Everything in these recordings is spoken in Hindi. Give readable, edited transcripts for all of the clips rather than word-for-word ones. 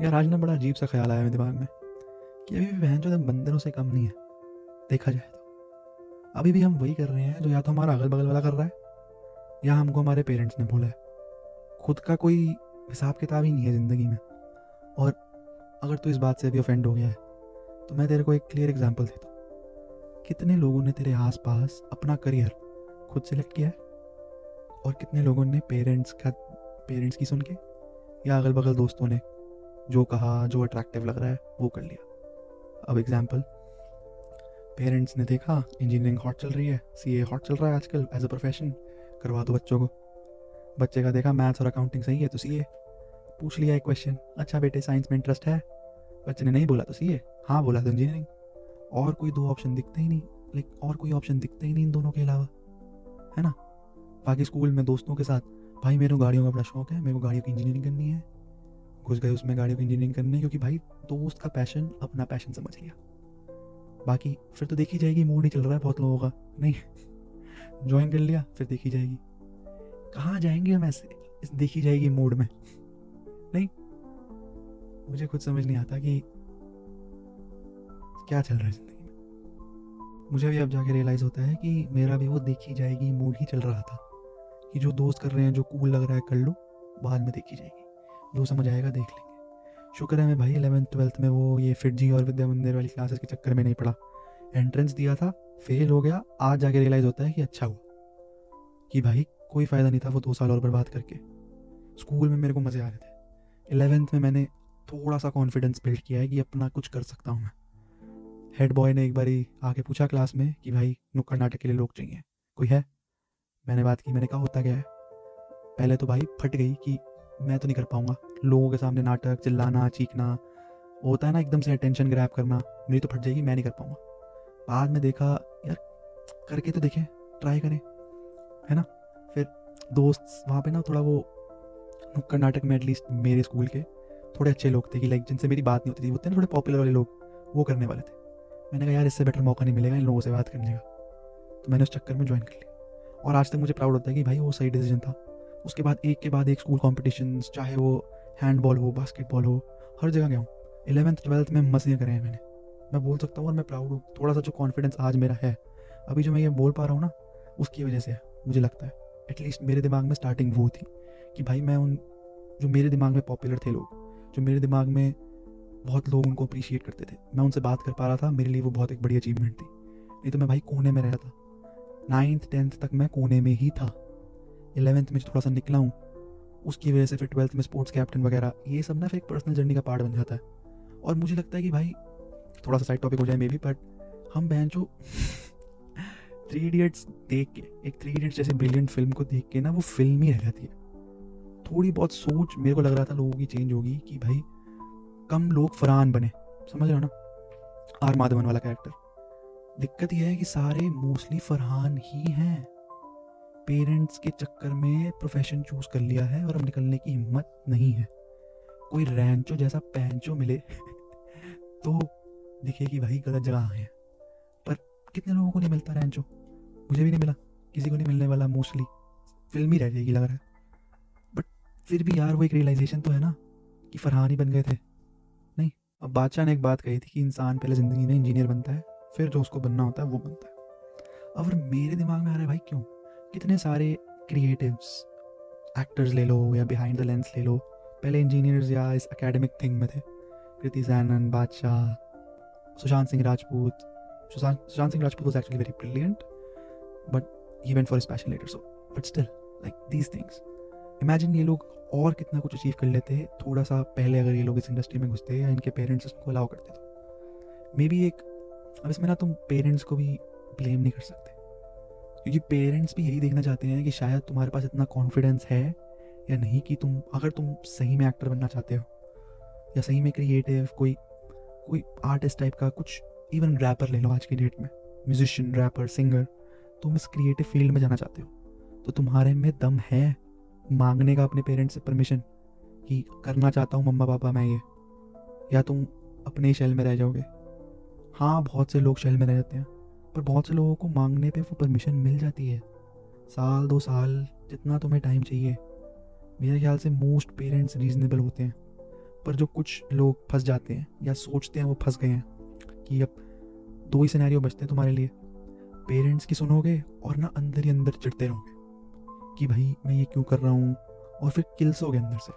यार आज ना बड़ा अजीब सा ख्याल आया मेरे दिमाग में कि अभी भी बहन जो बंदरों से कम नहीं है। देखा जाए तो अभी भी हम वही कर रहे हैं जो या तो हमारा अगल बगल वाला कर रहा है या हमको हमारे पेरेंट्स ने बोला है। खुद का कोई हिसाब किताब ही नहीं है ज़िंदगी में। और अगर तू इस बात से भी ऑफेंड हो गया है तो मैं तेरे को एक क्लियर एग्जांपल देता हूँ। कितने लोगों ने तेरे आसपास अपना करियर खुद सेलेक्ट किया है और कितने लोगों ने पेरेंट्स की सुन के या अगल बगल दोस्तों ने जो कहा, जो अट्रैक्टिव लग रहा है वो कर लिया। अब एग्जाम्पल, पेरेंट्स ने देखा इंजीनियरिंग हॉट चल रही है, सीए हॉट चल रहा है आजकल एज अ प्रोफेशन, करवा दो बच्चों को। बच्चे का देखा मैथ्स और अकाउंटिंग सही है तो सीए। पूछ लिया एक क्वेश्चन, अच्छा बेटे साइंस में इंटरेस्ट है? बच्चे ने नहीं बोला तो सीए, हाँ बोला तो इंजीनियरिंग। और कोई दो ऑप्शन दिखते ही नहीं, लाइक और कोई ऑप्शन दिखते ही नहीं इन दोनों के अलावा, है ना। बाकी स्कूल में दोस्तों के साथ, भाई मेरे को गाड़ियों का बड़ा शौक है, मेरे को गाड़ियों की इंजीनियरिंग करनी है, घुस गए उसमें गाड़ियों की इंजीनियरिंग करने, क्योंकि भाई दोस्त का पैशन अपना पैशन समझ लिया। बाकी फिर तो देखी जाएगी, मूड ही चल रहा है बहुत लोगों का, नहीं ज्वाइन कर लिया फिर देखी जाएगी। कहाँ जाएंगे हम ऐसे इस देखी जाएगी मूड में? नहीं, मुझे खुद समझ नहीं आता कि क्या चल रहा है जिंदगी में। मुझे भी अब जाके रियलाइज़ होता है कि मेरा भी वो देखी जाएगी मूड ही चल रहा था कि जो दोस्त कर रहे हैं, जो कूल लग रहा है कर लो, बाद में देखी जाएगी, जो समझ आएगा देख लेंगे। शुक्र है मैं भाई 11th-12th में वो ये फिटजी और विद्या मंदिर वाली क्लासेस के चक्कर में नहीं पड़ा। एंट्रेंस दिया था, फेल हो गया, आज जाके रियलाइज़ होता है कि अच्छा हुआ कि भाई कोई फ़ायदा नहीं था वो 2 साल और बर्बाद करके। स्कूल में मेरे को मज़े आ रहे थे, 11th में मैंने थोड़ा सा कॉन्फिडेंस बिल्ड किया है कि अपना कुछ कर सकता हूँ मैं। हेड बॉय ने एक बारी आके पूछा क्लास में कि भाई नुक्कड़ नाटक के लिए लोग चाहिए, कोई है? मैंने बात की, मैंने कहा होता क्या है। पहले तो भाई फट गई कि मैं तो नहीं कर पाऊंगा, लोगों के सामने नाटक, चिल्लाना, चीखना, होता है ना एकदम से अटेंशन ग्रैब करना, मेरी तो फट जाएगी, मैं नहीं कर पाऊंगा। बाद में देखा यार करके तो देखें, ट्राई करें, है ना। फिर दोस्त वहाँ पे ना थोड़ा वो नुक्कड़ नाटक में एटलीस्ट मेरे स्कूल के थोड़े अच्छे लोग थे कि लाइक जिनसे मेरी बात नहीं होती थी, वो थे ना थोड़े पॉपुलर वाले लोग, वो करने वाले थे। मैंने कहा यार इससे बेटर मौका नहीं मिलेगा इन लोगों से बात करने का, तो मैंने उस चक्कर में ज्वाइन कर लिया। और आज तक मुझे प्राउड होता है कि भाई वो सही डिसीजन था। उसके बाद एक के बाद एक स्कूल कॉम्पिटिशन्स, चाहे वो हैंडबॉल हो, बास्केटबॉल हो, हर जगह गया हूँ। 11th-12th में मज़े करे हैं मैंने, मैं बोल सकता हूँ, और मैं प्राउड हूँ। थोड़ा सा जो कॉन्फिडेंस आज मेरा है, अभी जो मैं ये बोल पा रहा हूँ ना, उसकी वजह से है मुझे लगता है। एटलीस्ट मेरे दिमाग में स्टार्टिंग वो थी कि भाई मैं उन जो मेरे दिमाग में पॉपुलर थे लोग, जो मेरे दिमाग में बहुत लोग उनको अप्रिशिएट करते थे, मैं उनसे बात कर पा रहा था, मेरे लिए वो बहुत एक बड़ी अचीवमेंट थी। नहीं तो मैं भाई कोने में रहा था, 9th-10th तक मैं कोने में ही था। 11th में थोड़ा सा निकला हूँ, उसकी वजह से फिर 12th में स्पोर्ट्स कैप्टन वगैरह, ये सब ना फिर एक पर्सनल जर्नी का पार्ट बन जाता है। और मुझे लगता है कि भाई थोड़ा सा साइड टॉपिक हो जाए मे बी, बट हम बहन जो थ्री इडियट्स देख के, एक थ्री इडियट्स जैसे ब्रिलियंट फिल्म को देख के ना वो फिल्म ही रह जाती है। थोड़ी बहुत सोच मेरे को लग रहा था लोगों की चेंज होगी कि भाई कम लोग फरहान बने, समझ रहे हो ना, आर माधवन वाला कैरेक्टर। दिक्कत यह है कि सारे मोस्टली फरहान ही हैं, पेरेंट्स के चक्कर में प्रोफेशन चूज कर लिया है और अब निकलने की हिम्मत नहीं है। कोई रैंचो जैसा पैंचो मिले तो दिखे कि भाई गलत जगह आए हैं। पर कितने लोगों को नहीं मिलता रैंचो, मुझे भी नहीं मिला, किसी को नहीं मिलने वाला, मोस्टली फिल्म ही रह जाएगी लग रहा है। बट फिर भी यार वो एक रियलाइजेशन तो है ना कि फरहान ही बन गए थे। नहीं, अब बादशाह ने एक बात कही थी कि इंसान पहले ज़िंदगी में इंजीनियर बनता है, फिर जो उसको बनना होता है वो बनता है। अब मेरे दिमाग में आ रहा है भाई क्यों, कितने सारे क्रिएटिव्स, एक्टर्स ले लो या बिहाइंड द लेंस ले लो, पहले इंजीनियर्स या इस एकेडमिक थिंग में थे। कृति सैनन, बादशाह, Sushant Singh Rajput. Sushant Singh Rajput was actually very brilliant, but he went for his passion later. So, but still, like these things. Imagine ये लोग और कितना कुछ अचीव कर लेते थोड़ा सा पहले, अगर ये लोग इस इंडस्ट्री में घुसते या इनके पेरेंट्स इसको अलाउ करते तो मे बी एक। अब इसमें ना तुम पेरेंट्स को भी ब्लेम नहीं कर सकते, क्योंकि पेरेंट्स भी यही देखना चाहते हैं कि शायद तुम्हारे पास इतना कॉन्फिडेंस है या नहीं कि तुम, अगर तुम सही में एक्टर बनना चाहते हो या सही में क्रिएटिव कोई कोई आर्टिस्ट टाइप का कुछ, इवन रैपर ले लो आज की डेट में, म्यूजिशियन, रैपर, सिंगर, तुम इस क्रिएटिव फील्ड में जाना चाहते हो तो तुम्हारे में दम है मांगने का अपने पेरेंट्स से परमिशन कि करना चाहता हूँ मम्मा पापा मैं ये, या तुम अपने शेल में रह जाओगे? हाँ बहुत से लोग शेल में रह जाते हैं, पर बहुत से लोगों को मांगने पे वो परमिशन मिल जाती है, साल 2 साल जितना तुम्हें टाइम चाहिए। मेरे ख्याल से मोस्ट पेरेंट्स रीजनेबल होते हैं, पर जो कुछ लोग फंस जाते हैं या सोचते हैं वो फंस गए हैं कि अब 2 ही सिनेरियो बचते हैं तुम्हारे लिए, पेरेंट्स की सुनोगे और ना अंदर ही अंदर चिढ़ते रहोगे कि भाई मैं ये क्यों कर रहा हूँ, और फिर किल्सोगे अंदर से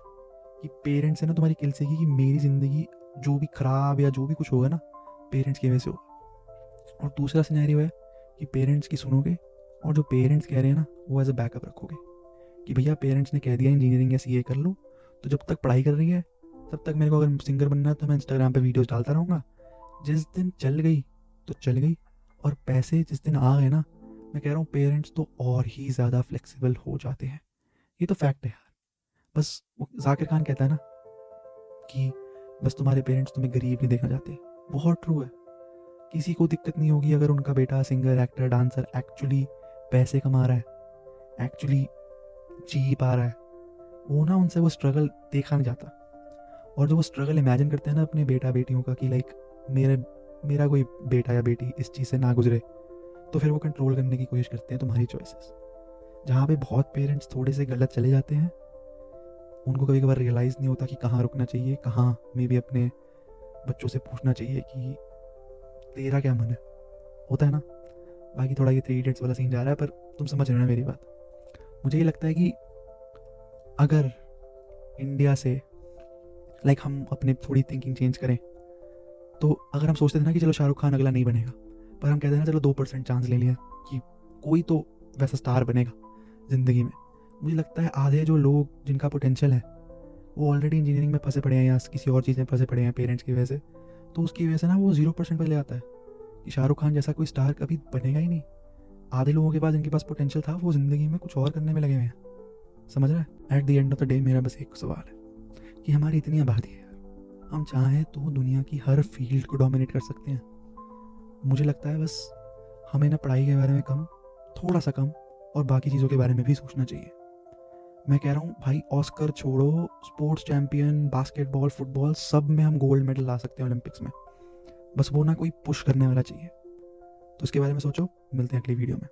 कि पेरेंट्स है ना तुम्हारी किल्सेगी कि मेरी ज़िंदगी जो भी खराब या जो भी कुछ होगा ना पेरेंट्स की वजह से होगा। और दूसरा सिनेरियो है कि पेरेंट्स की सुनोगे और जो पेरेंट्स कह रहे हैं ना वो एज अ बैकअप रखोगे कि भैया पेरेंट्स ने कह दिया इंजीनियरिंग या सीए कर लो, तो जब तक पढ़ाई कर रही है तब तक मेरे को अगर सिंगर बनना है तो मैं इंस्टाग्राम पे वीडियोस डालता रहूँगा, जिस दिन चल गई तो चल गई। और पैसे जिस दिन आ गए ना, मैं कह रहा हूँ पेरेंट्स तो और ही ज़्यादा फ्लेक्सिबल हो जाते हैं। ये तो फैक्ट है यार। बस वो जाकिर खान कहता है ना कि बस तुम्हारे पेरेंट्स तुम्हें गरीब नहीं देखना चाहते, बहुत ट्रू है। किसी को दिक्कत नहीं होगी अगर उनका बेटा सिंगर, एक्टर, डांसर एक्चुअली पैसे कमा रहा है, एक्चुअली जी पा रहा है। वो ना उनसे वो स्ट्रगल देखा नहीं जाता। और जो वो स्ट्रगल इमेजिन करते हैं ना अपने बेटा बेटियों का कि लाइक मेरा कोई बेटा या बेटी इस चीज़ से ना गुजरे, तो फिर वो कंट्रोल करने की कोशिश करते हैं तुम्हारी चॉइसेस। जहाँ पे बहुत पेरेंट्स थोड़े से गलत चले जाते हैं, उनको कभी कभार रियलाइज़ नहीं होता कि कहाँ रुकना चाहिए, कहाँ में भी अपने बच्चों से पूछना चाहिए कि तेरा क्या मन है, होता है ना। बाकी थोड़ा ये 3 इडियट्स वाला सीन जा रहा है, पर तुम समझ रहे हो ना मेरी बात। मुझे ये लगता है कि अगर इंडिया से लाइक हम अपने थोड़ी थिंकिंग चेंज करें, तो अगर हम सोचते थे ना कि चलो शाहरुख खान अगला नहीं बनेगा, पर हम कहते हैं ना चलो 2% चांस ले लिया कि कोई तो वैसा स्टार बनेगा ज़िंदगी में, मुझे लगता है आधे जो लोग जिनका पोटेंशियल है वो ऑलरेडी इंजीनियरिंग में फंसे पड़े हैं या किसी और चीज़ में फंसे पड़े हैं पेरेंट्स की वजह से। तो उसकी वजह से ना वो 0% पर ले आता है कि शाहरुख खान जैसा कोई स्टार कभी बनेगा ही नहीं। आधे लोगों के पास जिनके पास पोटेंशियल था वो ज़िंदगी में कुछ और करने में लगे हुए हैं। समझ रहा है। At the end of the day मेरा बस एक सवाल है कि हमारी इतनी आबादी है, हम चाहें तो दुनिया की हर फील्ड को डोमिनेट कर सकते हैं। मुझे लगता है बस हमें ना पढ़ाई के बारे में कम, थोड़ा सा कम, और बाकी चीज़ों के बारे में भी सोचना चाहिए। मैं कह रहा हूँ भाई, ऑस्कर छोड़ो, स्पोर्ट्स चैंपियन, बास्केटबॉल, फुटबॉल, सब में हम गोल्ड मेडल ला सकते हैं ओलंपिक्स में। बस वो ना कोई पुश करने वाला चाहिए। तो इसके बारे में सोचो, मिलते हैं अगली वीडियो में।